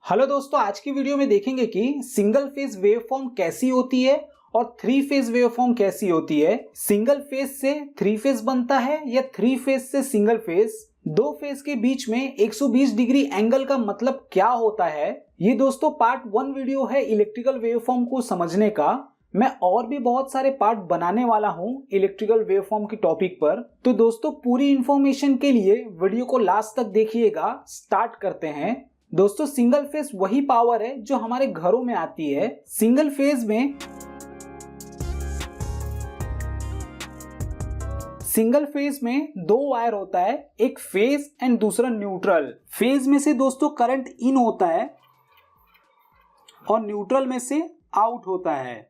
Hello दोस्तों, आज की वीडियो में देखेंगे कि सिंगल फेज वेवफॉर्म कैसी होती है और थ्री फेज वेवफॉर्म कैसी होती है। सिंगल फेज से थ्री फेज बनता है या थ्री फेज से सिंगल फेज। दो फेज के बीच में 120 डिग्री एंगल का मतलब क्या होता है। ये दोस्तों पार्ट 1 वीडियो है इलेक्ट्रिकल वेवफॉर्म को समझने का। मैं और भी बहुत सारे पार्ट बनाने वाला हूँ इलेक्ट्रिकल वेवफॉर्म की टॉपिक पर। तो दोस्तों पूरी इंफॉर्मेशन के लिए वीडियो को लास्ट तक देखिएगा। स्टार्ट करते हैं। दोस्तों सिंगल फेज वही पावर है जो हमारे घरों में आती है। सिंगल फेज में दो वायर होता है, एक फेज एंड दूसरा न्यूट्रल। फेज में से दोस्तों करंट इन होता है और न्यूट्रल में से आउट होता है।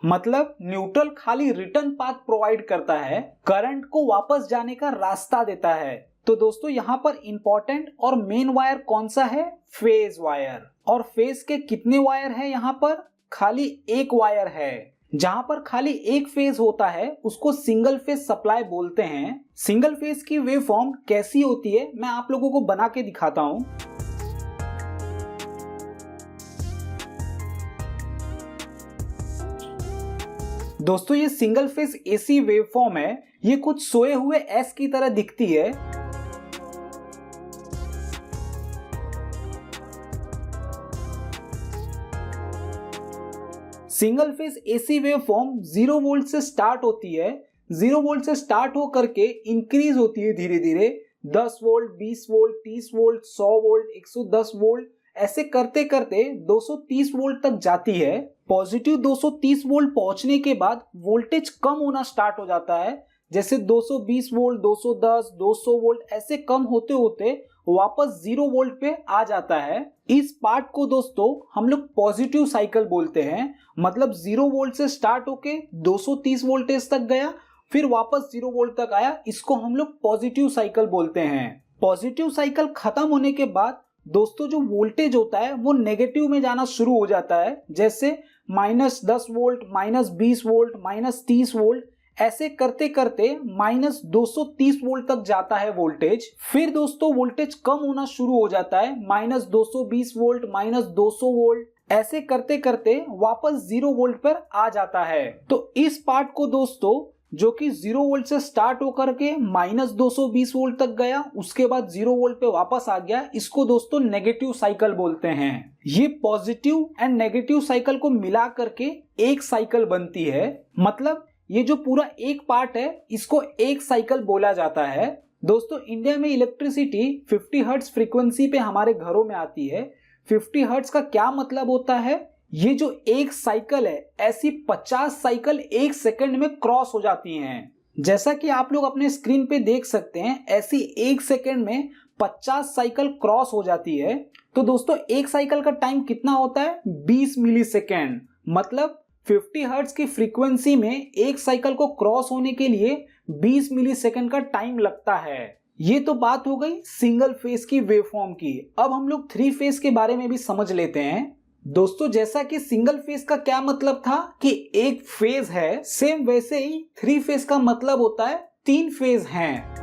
मतलब न्यूट्रल खाली रिटर्न पाथ प्रोवाइड करता है, करंट को वापस जाने का रास्ता देता है। तो दोस्तों यहाँ पर इंपॉर्टेंट और मेन वायर कौन सा है? Phase wire. और फेज के कितने वायर है? यहाँ पर खाली एक वायर है। जहां पर खाली एक फेज होता है उसको सिंगल फेज सप्लाई बोलते हैं। सिंगल फेज की वेवफॉर्म कैसी होती है मैं आप लोगों को बना के दिखाता हूं। दोस्तों ये सिंगल फेज एसी वेवफॉर्म है। ये कुछ सोए हुए एस की तरह दिखती है। Single phase AC waveform 0 volt से स्टार्ट होती है। 0 वोल्ट से स्टार्ट हो करके इंक्रीज होती है धीरे धीरे 10 volt, 20 volt, 30 volt, 100 volt, 110 volt, ऐसे करते करते 230 वोल्ट तक जाती है। पॉजिटिव 230 वोल्ट पहुंचने के बाद वोल्टेज कम होना स्टार्ट हो जाता है। जैसे 220 वोल्ट, 210, 200 वोल्ट, ऐसे कम होते होते वापस 0 वोल्ट पे आ जाता है। इस पार्ट को दोस्तों हम लोग पॉजिटिव साइकिल बोलते हैं। मतलब 0 वोल्ट से स्टार्ट होके 230 वोल्टेज तक गया, फिर वापस 0 वोल्ट तक आया, इसको हम लोग पॉजिटिव साइकिल बोलते हैं। पॉजिटिव साइकिल खत्म होने के बाद दोस्तों जो वोल्टेज होता है वो नेगेटिव में जाना शुरू हो जाता है। जैसे -10 वोल्ट, -20 वोल्ट, -30 वोल्ट, ऐसे करते करते -230 वोल्ट तक जाता है वोल्टेज। फिर दोस्तों वोल्टेज कम होना शुरू हो जाता है, -220 वोल्ट, -200 वोल्ट, ऐसे करते करते वापस 0 वोल्ट पर आ जाता है। तो इस पार्ट को दोस्तों जो कि 0 वोल्ट से स्टार्ट होकर के -220 वोल्ट तक गया, उसके बाद 0 वोल्ट पे वापस आ गया, इसको दोस्तों नेगेटिव साइकिल बोलते हैं। ये पॉजिटिव एंड नेगेटिव साइकिल को मिला करके एक साइकिल बनती है। मतलब ये जो पूरा एक पार्ट है इसको एक साइकिल बोला जाता है। दोस्तों इंडिया में इलेक्ट्रिसिटी 50 हर्ट्ज फ्रीक्वेंसी पे हमारे घरों में आती है। 50 हर्ट्ज का क्या मतलब होता है? ये जो एक साइकिल है ऐसी 50 साइकिल एक सेकंड में क्रॉस हो जाती हैं। जैसा कि आप लोग अपने स्क्रीन पे देख सकते हैं, ऐसी एक सेकंड में 50 साइकिल क्रॉस हो जाती है। तो दोस्तों एक साइकिल का टाइम कितना होता है? 20 मिली सेकेंड। मतलब 50 हर्ट्ज की फ्रीक्वेंसी में एक साइकिल को क्रॉस होने के लिए 20 मिली सेकेंड का टाइम लगता है। ये तो बात हो गई सिंगल फेज की वेवफॉर्म की। अब हम लोग थ्री फेज के बारे में भी समझ लेते हैं। दोस्तों जैसा कि सिंगल फेज का क्या मतलब था कि एक फेज है, सेम वैसे ही थ्री फेज का मतलब होता है 3 फेज हैं।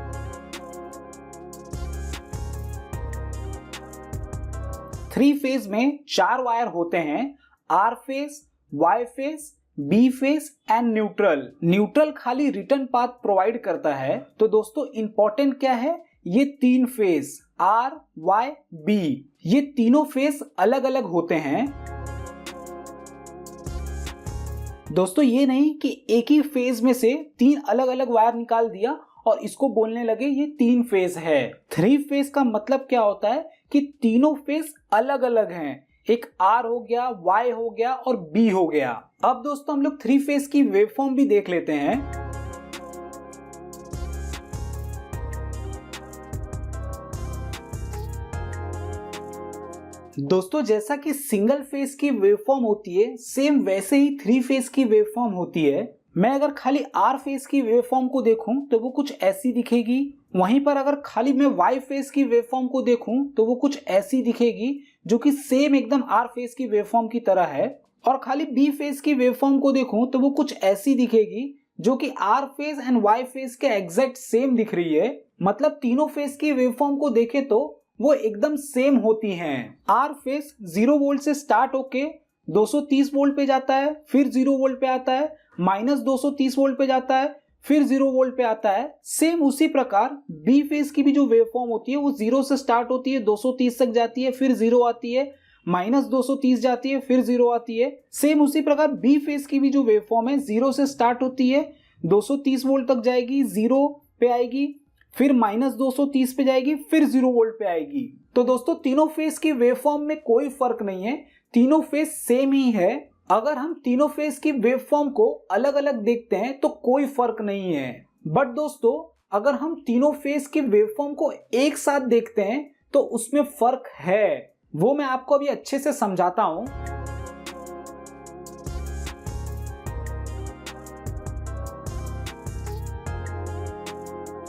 थ्री फेज में 4 वायर होते हैं, R phase, Y phase, B phase and neutral. Neutral खाली रिटर्न पाथ प्रोवाइड करता है। तो दोस्तों इंपॉर्टेंट क्या है? ये 3 फेज आर, वाई, बी, ये तीनों फेज अलग अलग होते हैं। दोस्तों ये नहीं कि एक ही फेज में से 3 अलग अलग वायर निकाल दिया और इसको बोलने लगे ये 3 फेज है। थ्री फेज का मतलब क्या होता है कि तीनों फेज अलग अलग हैं। एक आर हो गया, वाई हो गया और बी हो गया। अब दोस्तों हम लोग थ्री फेज की वेवफॉर्म भी देख लेते हैं। दोस्तों जैसा कि सिंगल फेज की वेवफॉर्म होती है, सेम वैसे ही थ्री फेज की वेवफॉर्म होती है। मैं अगर खाली आर फेज की वेवफॉर्म को देखूं तो वो कुछ ऐसी दिखेगी। वहीं पर अगर खाली मैं वाई फेज की वेवफॉर्म को देखूं तो वो कुछ ऐसी दिखेगी, जो कि सेम एकदम आर फेज की वेवफॉर्म की तरह है। और खाली बी फेज की वेवफॉर्म को देखूं तो वो कुछ ऐसी दिखेगी, जो कि R phase and Y phase के एग्जैक्ट सेम दिख रही है। मतलब तीनों फेज की वेवफॉर्म को देखें तो वो एकदम सेम होती हैं। आर फेज 0 वोल्ट से स्टार्ट होके 230 वोल्ट पे जाता है, फिर 0 वोल्ट पे आता है, माइनस 230 वोल्ट पे जाता है, फिर 0 वोल्ट पे आता है। सेम उसी प्रकार बी फेज की भी जो वेवफॉर्म होती है वो 0 से स्टार्ट होती है, 230 तक जाती है, फिर 0 आती है, माइनस 230 जाती है, फिर 0 आती है। सेम उसी प्रकार बी फेज की भी जो वेवफॉर्म है 0 से स्टार्ट होती है, 230 वोल्ट तक जाएगी, 0 पे आएगी, फिर माइनस 230 पे जाएगी, फिर 0 वोल्ट पे आएगी। तो दोस्तों तीनों फेज की वेवफॉर्म में कोई फर्क नहीं है, तीनों फेज सेम ही है। अगर हम तीनों फेज की वेवफॉर्म को अलग अलग देखते हैं तो कोई फर्क नहीं है। बट दोस्तों अगर हम तीनों फेज की वेवफॉर्म को एक साथ देखते हैं तो उसमें फर्क है, वो मैं आपको अभी अच्छे से समझाता हूं।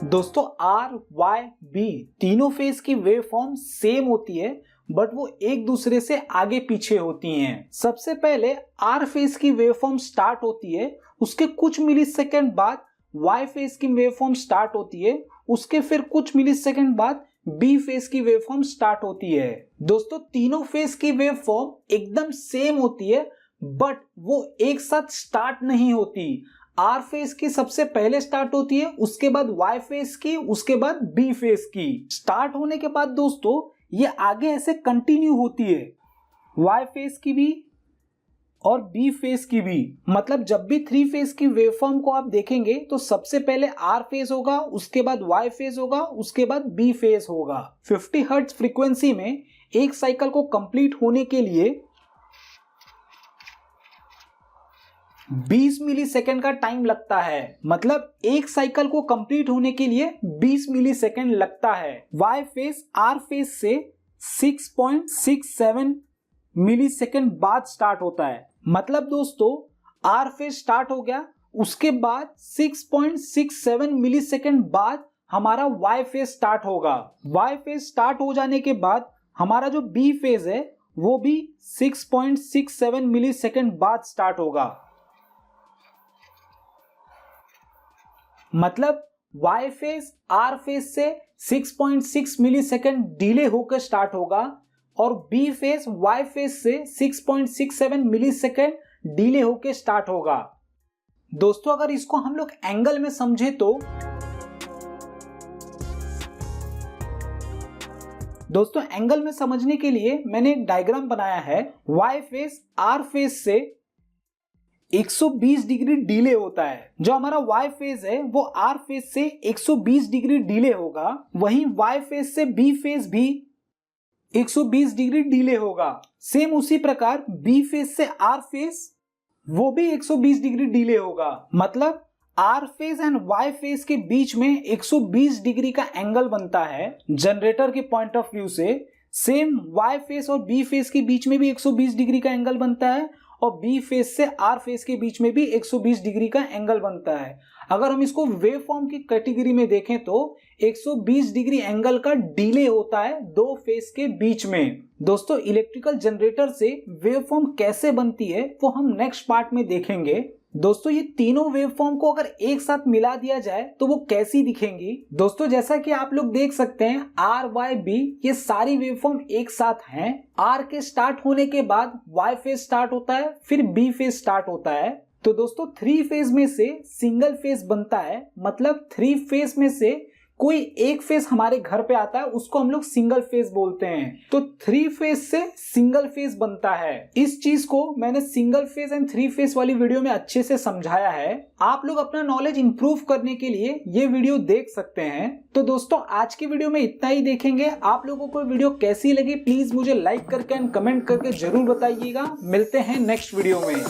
दोस्तों आर वाई बी तीनों फेज की वेवफॉर्म सेम होती है, बट वो एक दूसरे से आगे पीछे होती हैं। सबसे पहले आर फेज की वेवफॉर्म स्टार्ट होती है, उसके कुछ मिलीसेकंड बाद वाई फेज की वेवफॉर्म स्टार्ट होती है, उसके फिर कुछ मिलीसेकंड बाद बी फेज की वेवफॉर्म स्टार्ट होती है। दोस्तों तीनों फेज की वेवफॉर्म एकदम सेम होती है, बट वो एक साथ स्टार्ट नहीं होती। आर फेज की सबसे पहले स्टार्ट होती है, उसके बाद वाई फेज की, उसके बाद बी फेज की। स्टार्ट होने के बाद दोस्तों ये आगे ऐसे कंटिन्यू होती है, वाई फेज की भी और बी फेज की भी। मतलब जब भी 3 फेज की वेवफॉर्म को आप देखेंगे तो सबसे पहले आर फेज होगा, उसके बाद वाई फेज होगा, उसके बाद बी फेज होगा। 50 हर्ट्ज फ्रीक्वेंसी में एक साइकिल को कंप्लीट होने के लिए 20 मिलीसेकंड का टाइम लगता है। मतलब एक साइकिल को कंप्लीट होने के लिए 20 मिलीसेकंड लगता है। वाई फेज आर फेज से 6.67 मिलीसेकंड बाद स्टार्ट होता है। मतलब दोस्तों आर फेज स्टार्ट हो गया, उसके बाद 6.67 मिलीसेकंड बाद हमारा वाई फेज स्टार्ट होगा। वाई फेज स्टार्ट हो जाने के बाद हमारा जो बी फेज है वो भी 6.67 मिलीसेकंड बाद स्टार्ट होगा। मतलब वाई फेज आर फेज से 6.6 मिलीसेकंड डिले होकर स्टार्ट होगा और बी फेज वाई फेज से 6.67 मिलीसेकंड डिले होकर स्टार्ट होगा। दोस्तों अगर इसको हम लोग एंगल में समझे तो दोस्तों एंगल में समझने के लिए मैंने एक डायग्राम बनाया है। वाई फेज आर फेज से 120 डिग्री डिले होता है। जो हमारा वाई फेज है वो आर फेज से 120 डिग्री डिले होगा, वहीं वाई फेज से बी फेज भी 120 डिग्री डिले होगा। सेम उसी प्रकार बी फेज से आर फेज वो भी 120 डिग्री डिले होगा। मतलब R phase and Y phase के बीच में 120 डिग्री का एंगल बनता है जनरेटर के पॉइंट ऑफ व्यू से। सेम वाई फेज और बी फेज के बीच में भी 120 डिग्री का एंगल बनता है और बी फेज से आर फेज के बीच में भी 120 डिग्री का एंगल बनता है। अगर हम इसको वेव फॉर्म की कैटेगरी में देखें तो 120 डिग्री एंगल का डिले होता है दो फेज के बीच में। दोस्तों इलेक्ट्रिकल जनरेटर से वेव फॉर्म कैसे बनती है वो हम नेक्स्ट पार्ट में देखेंगे। दोस्तों ये तीनों वेवफॉर्म को अगर एक साथ मिला दिया जाए तो वो कैसी दिखेंगी। दोस्तों जैसा कि आप लोग देख सकते हैं आर वाई बी ये सारी वेवफॉर्म एक साथ हैं। आर के स्टार्ट होने के बाद वाई फेज स्टार्ट होता है, फिर बी फेज स्टार्ट होता है। तो दोस्तों 3 फेज में से सिंगल फेज बनता है। मतलब 3 फेज में से कोई एक फेज हमारे घर पे आता है उसको हम लोग सिंगल फेज बोलते हैं। तो 3 फेज से सिंगल फेज बनता है। इस चीज को मैंने सिंगल फेज एंड 3 फेज वाली वीडियो में अच्छे से समझाया है। आप लोग अपना नॉलेज इंप्रूव करने के लिए ये वीडियो देख सकते हैं। तो दोस्तों आज की वीडियो में इतना ही देखेंगे। आप लोगों को वीडियो कैसी लगी प्लीज मुझे लाइक करके एंड कमेंट करके जरूर बताइएगा। मिलते हैं नेक्स्ट वीडियो में।